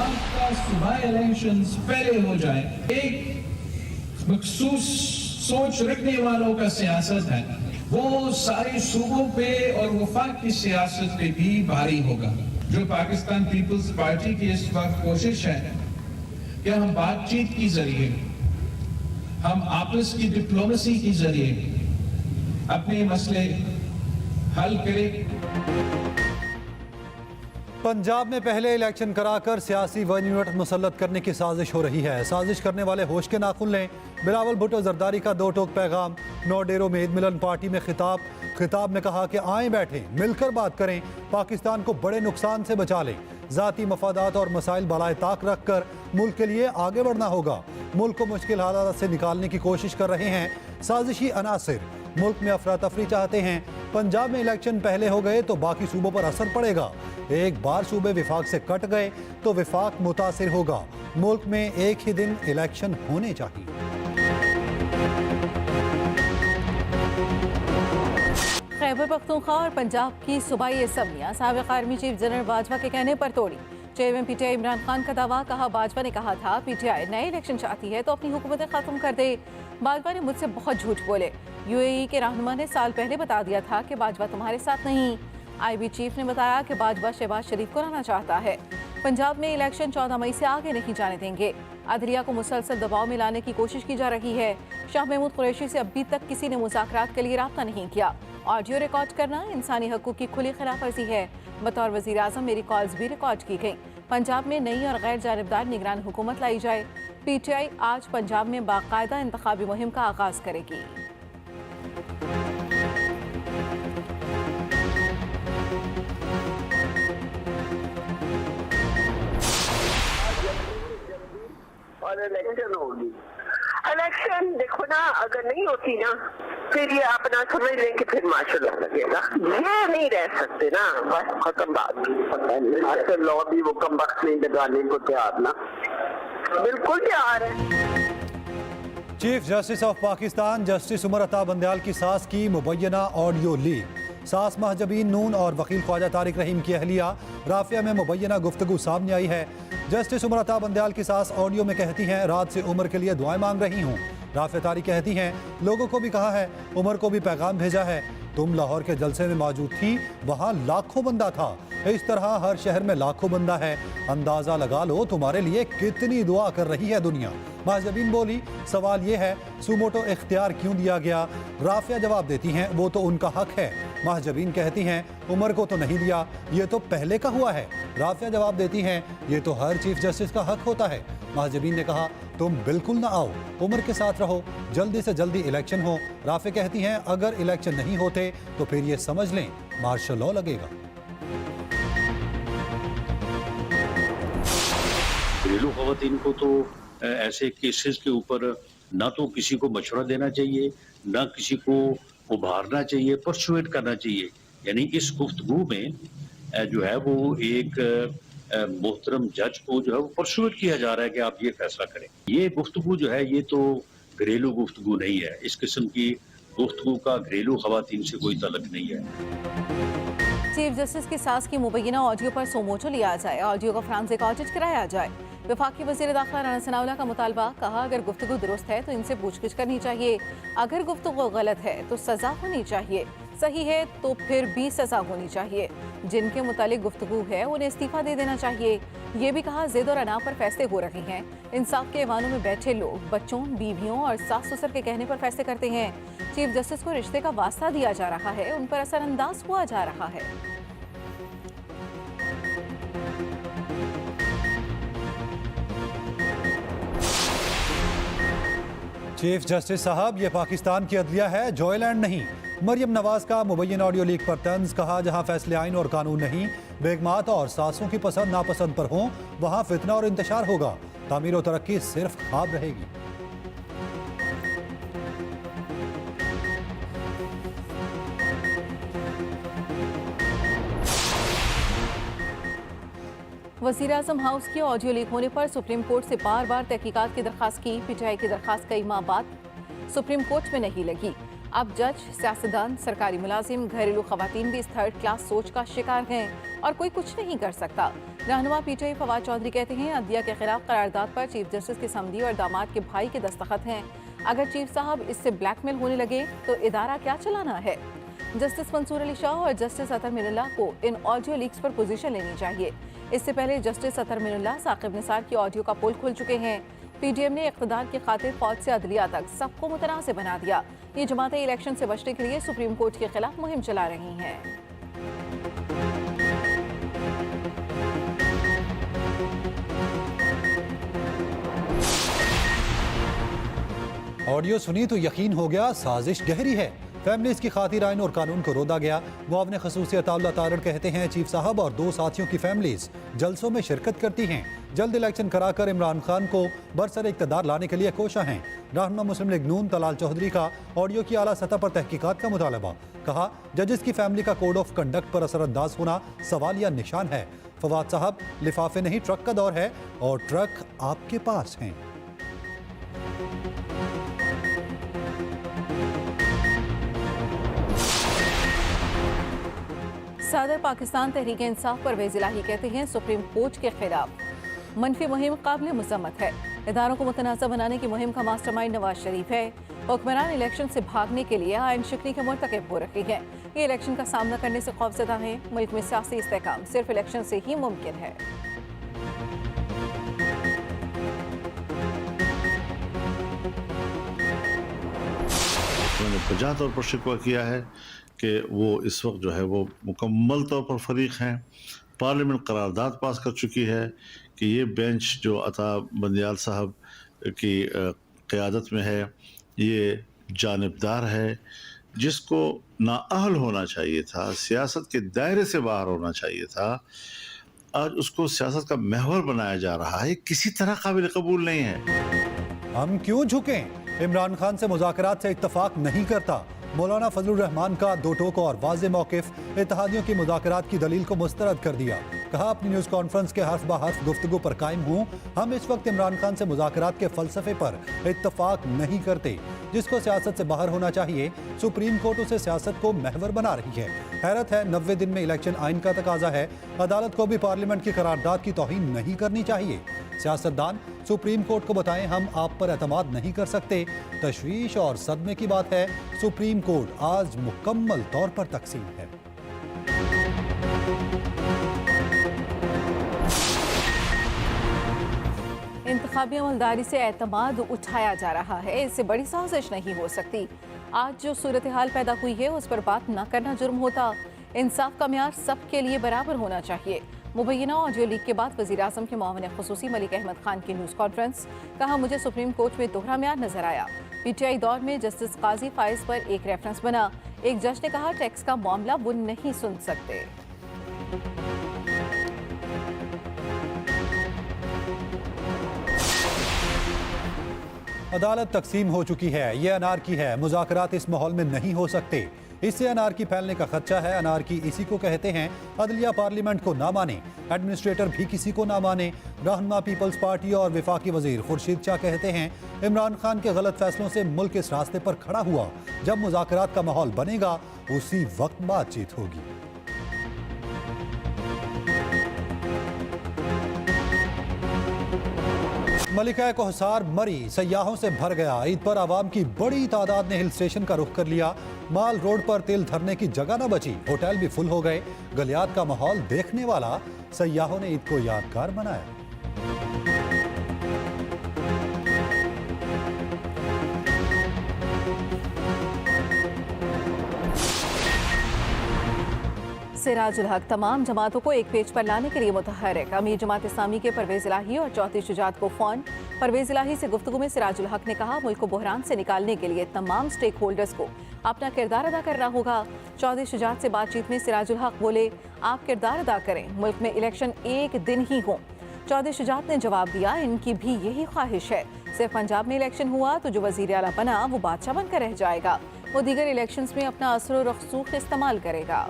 आपका सुबह इलेक्शंस पहले हो जाए, एक मखसूस सोच रखने वालों का सियासत है, वो सारे सूबों पे और वफाक की सियासत पे भी भारी होगा। जो पाकिस्तान पीपल्स पार्टी की इस वक्त कोशिश है कि हम बातचीत के जरिए, हम आपस की डिप्लोमेसी के जरिए अपने मसले हल करें। पंजाब में पहले इलेक्शन कराकर सियासी वन यूनिट मुसल्लत करने की साजिश हो रही है। साजिश करने वाले होश के नाखून लें। बिलावल भुट्टो जरदारी का दो टोक पैगाम। 9 डेरों में ईद मिलन पार्टी में खिताब में कहा कि आए बैठे मिलकर बात करें, पाकिस्तान को बड़े नुकसान से बचा लें। ज़ाती मफादात और मसाइल बलाए ताक रख कर मुल्क के लिए आगे बढ़ना होगा। मुल्क को मुश्किल हालात से निकालने की कोशिश कर रहे हैं साजिशी अनासिर। मुल्क में अफरा तफरी चाहते हैं। पंजाब में इलेक्शन पहले हो गए तो बाकी सूबों पर असर पड़ेगा। एक बार सूबे विफाक से कट गए तो विफाक मुतासिर होगा। मुल्क में एक ही दिन इलेक्शन होने चाहिए। खैबर पख्तूनख्वा और पंजाब की सूबाई असम्बलियां साबिक़ आर्मी चीफ जनरल बाजवा के कहने पर तोड़ी। चेयरमैन पीटीआई इमरान खान का दावा, कहा बाजवा ने कहा था पीटीआई नए इलेक्शन चाहती है तो अपनी हुकूमतें खत्म कर दे। बाजवा ने मुझसे बहुत झूठ बोले। यूएई के रहनुमा ने साल पहले बता दिया था कि बाजवा तुम्हारे साथ नहीं। आईबी चीफ ने बताया कि बाजवा शहबाज शरीफ को लाना चाहता है। पंजाब में इलेक्शन 14 मई से आगे नहीं जाने देंगे। अदलिया को मुसलसल दबाव में लाने की कोशिश की जा रही है। शाह महमूद कुरैशी से अभी तक किसी ने मुज़ाकरात के लिए राब्ता नहीं किया। ऑडियो रिकॉर्ड करना इंसानी हकूक़ की खुली खिलाफ वर्जी है। बतौर वज़ीर आज़म मेरी कॉल्स भी रिकॉर्ड की गई। पंजाब में नई और गैर जानिबदार निगरान हुकूमत लाई जाए। पीटीआई आज पंजाब में बाकायदा इंतखाबी मुहिम का आगाज करेगी। और इलेक्शन होगी। इलेक्शन देखो ना, अगर नहीं होती ना फिर ये अपना समझ लें कि फिर मार्शल लॉ लगेगा। ये नहीं रह सकते ना, बस खत्म बात। पता नहीं मार्शल लॉ भी वो कम वक्त नहीं लगाने को तैयार ना, बिल्कुल तैयार है। Chief justice of Pakistan justice Umar Ata Bandial की सास की मुबैना ऑडियो लीक। सास महजबीन नून और वकील ख्वाजा तारिक रहीम की अहलिया राफिया में मुबैना गुफ्तगू सामने आई है। जस्टिस उमर अता बंदयाल की सास ऑडियो में कहती हैं, रात से उमर के लिए दुआएं मांग रही हूँ। राफिया तारिक कहती हैं, लोगों को भी कहा है, उमर को भी पैगाम भेजा है। तुम लाहौर के जलसे में मौजूद थी, वहाँ लाखों बंदा था। इस तरह हर शहर में लाखों बंदा है। अंदाज़ा लगा लो तुम्हारे लिए कितनी दुआ कर रही है दुनिया। महजबीन बोली, सवाल ये है सुमोटो इख्तियार क्यों दिया गया? राफिया जवाब देती हैं, वो तो उनका हक है। महजबीन कहती हैं, उमर को तो नहीं दिया, ये तो पहले का हुआ है। राफिया जवाब देती हैं, ये तो हर चीफ जस्टिस का हक होता है। महजबीन ने कहा, तुम बिल्कुल ना आओ, उमर के साथ रहो, जल्दी से जल्दी इलेक्शन हो। राफिया कहती हैं, अगर इलेक्शन नहीं होते तो फिर ये समझ लें मार्शल लॉ लगेगा। घरेलू खवातीन को तो ऐसे केसेस के ऊपर ना तो किसी को मशवरा देना चाहिए, ना किसी को उभारना चाहिए, परसुएट करना चाहिए। यानी इस गुफ्तगू में जो है वो एक मोहतरम जज को जो है वो परसुएट किया जा रहा है कि आप ये फैसला करें। ये गुफ्तगू जो है ये तो घरेलू गुफ्तगू नहीं है। इस किस्म की गुफ्तगू का घरेलू खवातीन से कोई ताल्लुक नहीं है। चीफ जस्टिस की सास की मुबैना ऑडियो पर सोमोटो लिया जाए, ऑडियो का फ्रांसिक ऑडिट कराया जाए। वफाकी वज़ीर दाखिला राना सनाउल्लाह का मुतालबा, कहा अगर गुफ्तगू दुरुस्त है तो इनसे पूछगिछ करनी चाहिए, अगर गुफ्तगू गलत है तो सज़ा होनी चाहिए, सही है तो फिर भी सज़ा होनी चाहिए। जिनके मुतालिक गुफ्तगू है उन्हें इस्तीफ़ा दे देना चाहिए। ये भी कहा ज़िद और अना पर फैसले हो रहे हैं। इंसाफ के ऐवानों में बैठे लोग बच्चों, बीवियों और सास ससुर के कहने पर फैसले करते हैं। चीफ जस्टिस को रिश्ते का वास्ता दिया जा रहा है, उन पर असरअंदाज हुआ जा रहा है। चीफ जस्टिस साहब, ये पाकिस्तान की अदलिया है, जॉयलैंड नहीं। मरियम नवाज का मुबैन ऑडियो लीक पर तंज, कहा जहां फैसले आइन और कानून नहीं, बेगमात और सासों की पसंद नापसंद पर हों, वहां फितना और इंतशार होगा। तामीर और तरक्की सिर्फ ख्वाब रहेगी। वज़ीर-ए-आज़म हाउस की ऑडियो लीक होने पर सुप्रीम कोर्ट से बार बार तहकीकात की दरख्वास्त की। पीटीआई की दरख्वास्त कई माह बाद सुप्रीम कोर्ट में नहीं लगी। अब जज, सियासतदान, सरकारी मुलाजिम, घरेलू खवातीन भी इस थर्ड क्लास सोच का शिकार हैं और कोई कुछ नहीं कर सकता। रहनुमा पीटीआई फवाद चौधरी कहते हैं, अदलिया के खिलाफ करारदाद पर चीफ जस्टिस की समधी और दामाद के भाई के दस्तखत हैं। अगर चीफ साहब इससे ब्लैकमेल होने लगे तो इदारा क्या चलाना है? जस्टिस मंसूर अली शाह और जस्टिस अतर मिनुल्लाह को इन ऑडियो लीक्स पर पोजीशन लेनी चाहिए। इससे पहले जस्टिस अतर मिनुल्लाह साकिब निसार की ऑडियो का पोल खुल चुके हैं। पीडीएम ने इख्तिदार की खातिर फौज से अदलिया तक सबको मुतनाज़ बना दिया। ये जमातें इलेक्शन से बचने के लिए सुप्रीम कोर्ट के खिलाफ मुहिम चला रही हैं। ऑडियो सुनी तो यकीन हो गया साजिश गहरी है। फैमिलीज की खातिर आइन और कानून को रोदा गया। मुआवने खसूसियत अताउल्लाह तारड़ कहते हैं, चीफ साहब और 2 साथियों की फैमिलीज जलसों में शिरकत करती हैं। जल्द इलेक्शन कराकर इमरान खान को बरसर इक़्तिदार लाने के लिए कोशा हैं। रहनुमा मुस्लिम लीग नून तलाल चौधरी का ऑडियो की आला सतह पर तहकीकात का मुतालबा। कहा, जजेस की फैमिली का कोड ऑफ कंडक्ट पर असरअंदाज होना सवालिया निशान है। फवाद साहब, लिफाफे नहीं ट्रक का दौर है और ट्रक आपके पास हैं। सदर पाकिस्तान तहरीक इंसाफ परवेज इलाही कहते हैं, सुप्रीम कोर्ट के खिलाफ मनफी मुहिम काबिल मजम्मत है। इदारों को मुतनाज़ बनाने की मुहिम का मास्टरमाइंड नवाज शरीफ है। हुक्मरान इलेक्शन से भागने के लिए आइन शिकनी के मुर्तकिब हो रहे हैं। ये इलेक्शन का सामना करने से खौफजदा हैं। मुल्क में सियासी इस्तेहकाम सिर्फ इलेक्शन से ही मुमकिन है। उन्होंने वजह तौर पर शिकवा किया है कि वो इस वक्त जो है वो मुकम्मल तौर पर फरीक हैं। पार्लियामेंट करारदाद पास कर चुकी है कि ये बेंच जो अता बंदियाल साहब की क़यादत में है, ये जानिबदार है, जिसको नाअहल होना चाहिए था, सियासत के दायरे से बाहर होना चाहिए था। आज उसको सियासत का महवर बनाया जा रहा है। किसी तरह काबिल कबूल नहीं है। हम क्यों झुकें? इमरान खान से मुज़ाकरात से इत्तफाक नहीं करता। मौलाना फजलुर रहमान का दो टोक और वाज़े मौक़िफ़ इत्तेहादियों की मुज़ाकरात की दलील को मुस्तरद कर दिया। कहा, अपनी न्यूज़ कॉन्फ्रेंस के हर्फ ब हर्फ गुफ्तगू पर कायम हूँ। हम इस वक्त इमरान खान से मुज़ाकरात के फ़लसफ़े पर इत्तफाक नहीं करते। जिसको सियासत से बाहर होना चाहिए, सुप्रीम कोर्ट उसे सियासत को महवर बना रही है। हैरत है, 90 दिन में इलेक्शन आइन का तकाजा है। अदालत को भी पार्लियामेंट की करारदाद की तौहीन नहीं करनी चाहिए। सियासतदान सुप्रीम कोर्ट को बताएं, हम आप पर एतमाद नहीं कर सकते। तशवीश और सदमे की बात है, सुप्रीम कोर्ट आज मुकम्मल तौर पर तकसीम है। इंतखाबी अमलदारी से एतमाद उठाया जा रहा है, इससे बड़ी साजिश नहीं हो सकती। आज जो सूरत हाल पैदा हुई है उस पर बात न करना जुर्म होता। इंसाफ का म्यार सबके लिए बराबर होना चाहिए। मुबैना ऑडियो लीक के बाद वज़ीर आज़म के मुआविन ख़ुसूसी मलिक अहमद खान की न्यूज़ कॉन्फ्रेंस। कहा, मुझे सुप्रीम कोर्ट में दोहरा म्यार नजर आया। पीटीआई दौर में जस्टिस काजी फाइज पर एक रेफरेंस बना। एक जज ने कहा, टैक्स का मामला वो नहीं सुन सकते। अदालत तकसीम हो चुकी है। ये अनारकी है। मुज़ाकरात इस माहौल में नहीं हो सकते। इससे अनारकी फैलने का खदशा है। अनारकी इसी को कहते हैं। अदलिया पार्लियामेंट को ना माने, एडमिनिस्ट्रेटर भी किसी को ना माने। रहनुमा पीपल्स पार्टी और वफाकी वजीर खुर्शीद शाह कहते हैं, इमरान खान के गलत फैसलों से मुल्क इस रास्ते पर खड़ा हुआ। जब मुज़ाकरात का माहौल बनेगा, उसी वक्त बातचीत होगी। मलिका कोहसार मरी, सयाहों से भर गया। ईद पर आवाम की बड़ी तादाद ने हिल स्टेशन का रुख कर लिया। माल रोड पर तिल धरने की जगह न बची। होटल भी फुल हो गए। गलियात का माहौल देखने वाला। सयाहों ने ईद को यादगार बनाया। सिराजुल हक तमाम जमातों को एक पेज पर लाने के लिए मुतहर्रिक। अमीर जमात इस्लामी के परवेज इलाही और चौधरी शुजात को फोन। परवेज इलाही से गुफ्तगू में सिराजुल हक ने कहा, मुल्क को बहरान से निकालने के लिए तमाम स्टेक होल्डर्स को अपना किरदार अदा करना होगा। चौधरी शुजात से बातचीत में सिराजुल हक बोले, आप किरदार अदा करें, मुल्क में इलेक्शन एक दिन ही हो। चौधरी शुजात ने जवाब दिया, इनकी भी यही ख्वाहिश है। सिर्फ पंजाब में इलेक्शन हुआ तो जो वजीर आला बना वो बादशाह बनकर रह जाएगा। वो दीगर इलेक्शंस में अपना असर और रसूख इस्तेमाल करेगा।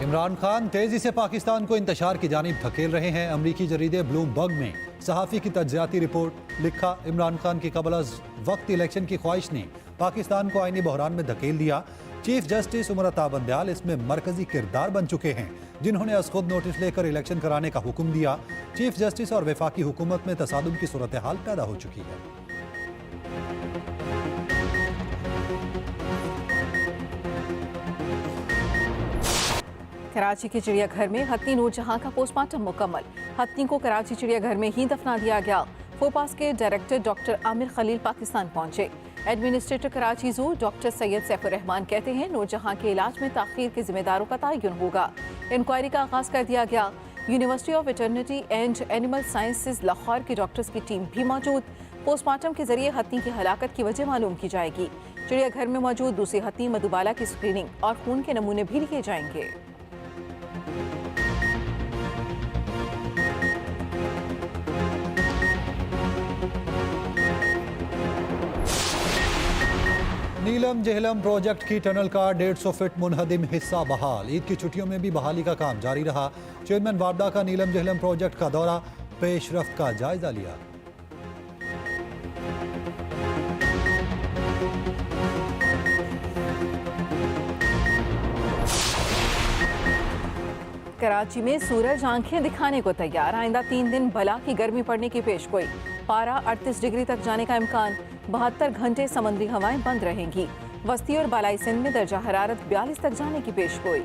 इमरान खान तेजी से पाकिस्तान को इंतशार की जानिब धकेल रहे हैं। अमरीकी जरीदे ब्लूमबर्ग में सहाफ़ी की तज्जियाती रिपोर्ट लिखा, इमरान खान की कबल अज़ वक्त इलेक्शन की ख्वाहिश ने पाकिस्तान को आईनी बहरान में धकेल दिया। चीफ जस्टिस उमर अता बंदयाल इसमें मरकजी किरदार बन चुके हैं, जिन्होंने अज़ खुद नोटिस लेकर इलेक्शन कराने का हुक्म दिया। चीफ जस्टिस और वफाकी हुकूमत में तसादुम की सूरत हाल पैदा हो चुकी है। कराची के चिड़ियाघर में हत्ती नूरजहां का पोस्टमार्टम मुकम्मल। हत्ती को कराची चिड़ियाघर में ही दफना दिया गया। फोपास के डायरेक्टर डॉक्टर आमिर खलील पाकिस्तान पहुंचे। एडमिनिस्ट्रेटर कराची जू डॉक्टर सैयद सैफुर रहमान कहते हैं नूरजहां के इलाज में ताखीर के जिम्मेदारों का तयन होगा। इंक्वायरी का आगाज कर दिया गया। University of veterinary and animal sciences Lahore की डॉक्टर्स की टीम भी मौजूद। पोस्टमार्टम के जरिए हत्ती की हलाकत की वजह मालूम की जाएगी। चिड़ियाघर में मौजूद दूसरी हत्ती मधुबाला की स्क्रीनिंग और खून के नमूने भी लिए जाएंगे। नीलम जहलम प्रोजेक्ट की टनल का 150 फीट मुनहदिम हिस्सा बहाल। ईद की छुट्टियों में भी बहाली का काम जारी रहा। चेयरमैन वापडा का नीलम जहलम प्रोजेक्ट का दौरा, पेशरफ्त का जायजा लिया। कराची में सूरज आंखें दिखाने को तैयार। आइंदा 3 दिन भला की गर्मी पड़ने की पेशगोई। पारा 38 डिग्री तक जाने का इम्कान। 72 घंटे समंदरी हवाएं बंद रहेंगी। वस्ती और बालाई सिंध में दर्जा हरारत 42 तक जाने की पेशगोई।